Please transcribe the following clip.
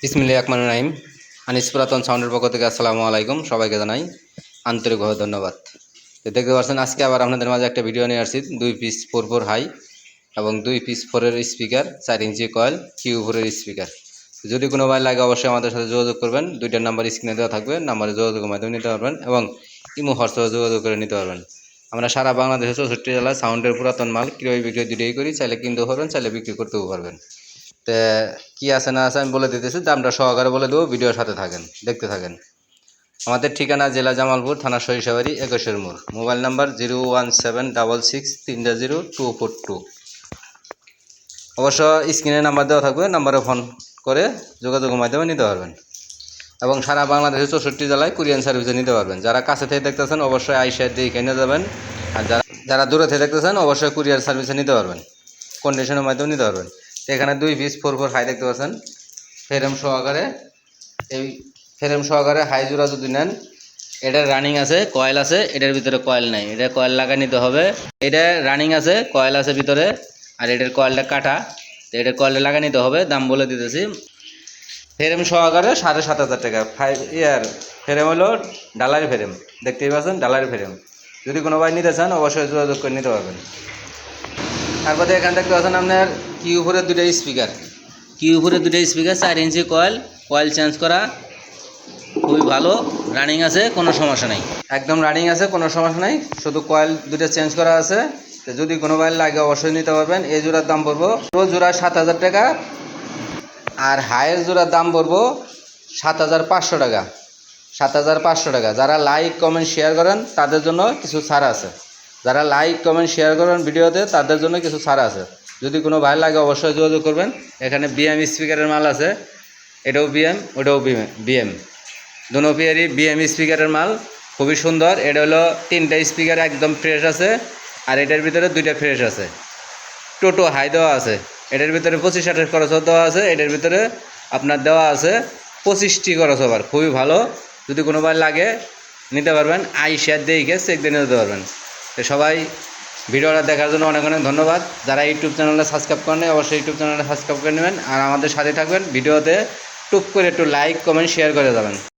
বিসমিল্লাহির রহমানির রহিম। আনিস পুরাতন সাউন্ডের পক্ষ থেকে আসসালামু আলাইকুম, সবাইকে জানাই আন্তরিকভাবে ধন্যবাদ। তো দেখতে পাচ্ছেন আজকে আবার আপনাদের মাঝে একটা ভিডিও নিয়ে আসছি। 2 পিস 4 হাই এবং 2 পিস 4 স্পিকার, 4 ইঞ্চি কয়েল, Q4 স্পিকার। যদি কোনো ভাই লাগে অবশ্যই আমাদের সাথে যোগাযোগ করবেন। দুইটার নাম্বার স্ক্রিনে দেওয়া থাকবে, নাম্বারে যোগাযোগের মাধ্যমে নিতে পারবেন এবং ইমো হোয়াটসঅ্যাপে যোগাযোগ করে নিতে পারবেন। আমরা সারা বাংলাদেশে 64 জেলায় সাউন্ডের পুরাতন মাল ক্রয় বিক্রয় দুটোই করি। চাইলে কিনতেও পারবেন, চাইলে বিক্রি করতেও পারবেন। তো কি আছে না আছে আমি বলে দিতেছি, দামটা সহকারে বলে দেবো, ভিডিওর সাথে থাকেন, দেখতে থাকেন। আমাদের ঠিকানা জেলা জামালপুর, থানা সরিষাবাড়ি, 21 মোড়। Mobile number 01766600242। অবশ্য স্ক্রিনে নাম্বার দেওয়া থাকবে, নাম্বারে ফোন করে যোগাযোগের মাধ্যমে নিতে পারবেন এবং সারা বাংলাদেশে 64 জেলায় কুরিয়ার সার্ভিসে নিতে পারবেন। যারা কাছে থেকে দেখতেছেন অবশ্যই আইসার দিয়ে কিনে যাবেন, আর যারা দূরে থেকে দেখতেছেন অবশ্যই কুরিয়ার সার্ভিসে নিতে পারবেন, কন্ডিশনের মাধ্যমে নিতে পারবেন। তো এখানে 2 পিস 4 হাই দেখতে পাচ্ছেন, ফ্রেম সহকারে। এই ফ্রেম সহকারে হাই জোড়া যদি নেন, এটার রানিং আছে, কয়েল আছে, এটার ভিতরে কয়েল নাই, এটা কয়েল লাগাই নিতে হবে। এটা রানিং আছে, কয়েল আছে ভিতরে, আর এটার কয়েলটা কাটা, তো এটার কয়েলটা লাগাই নিতে হবে। দাম বলে দিতেছি, ফ্রেম সহকারে 7,500 টাকা। ফ্রেম হলো ডালার ফ্রেম, দেখতেই পাচ্ছেন ডালার ফ্রেম। যদি কোনো ভাই নিতে চান অবশ্যই যোগাযোগ করে নিতে পারবেন। তারপরে এখানে দেখতে পাচ্ছেন আপনার Q4 দুটো স্পিকার, Q4 দুটো স্পিকার, 4 ইঞ্চি কয়েল, কয়েল চেঞ্জ করা, খুবই ভালো, রানিং আছে, কোনো সমস্যা নেই, একদম রানিং আছে, কোনো সমস্যা নেই, শুধু কয়েল দুটো চেঞ্জ করা আছে। তো যদি কোনো ভাই লাগে অবশ্যই নিতে পারবেন। এই জোড়ার দাম পড়বো জোড়া 7,000 টাকা, আর হায়ের জোড়ার দাম পড়বো 7,500 টাকা। 7,500 টাকা। যারা লাইক কমেন্ট শেয়ার করেন তাদের জন্য কিছু ছাড় আছে, যারা লাইক কমেন্ট শেয়ার করেন ভিডিওতে তাদের জন্য কিছু ছাড় আছে। যদি কোনো ভাই লাগে অবশ্যই যোগাযোগ করবেন। এখানে বিএম স্পিকারের মাল আছে, এটাও বিএম, ওটাও বিএম, দুনো পেয়ারই বিএম স্পিকারের মাল, খুবই সুন্দর। এটা হলো 3টা স্পিকার একদম ফ্রেশ আছে, আর এটার ভিতরে 2টা ফ্রেশ আছে। টোটো হাই দেওয়া আছে, এটার ভিতরে 25-28 খরচ দেওয়া আছে, এটার ভিতরে আপনার দেওয়া আছে 25টি খরচ ওভার, খুবই ভালো। যদি কোনো বার লাগে নিতে পারবেন, শেয়ার দেখে চেক দিয়ে নিতে পারবেন। তো সবাই ভিডিওটা দেখার জন্য অনেক অনেক ধন্যবাদ। যারা ইউটিউব চ্যানেলটা সাবস্ক্রাইব করেন অবশ্যই ইউটিউব চ্যানেলটা সাবস্ক্রাইব করে নেবেন, আর আমাদের সাথে থাকবেন। ভিডিওতে টুক করে একটু লাইক কমেন্ট শেয়ার করে যাবেন।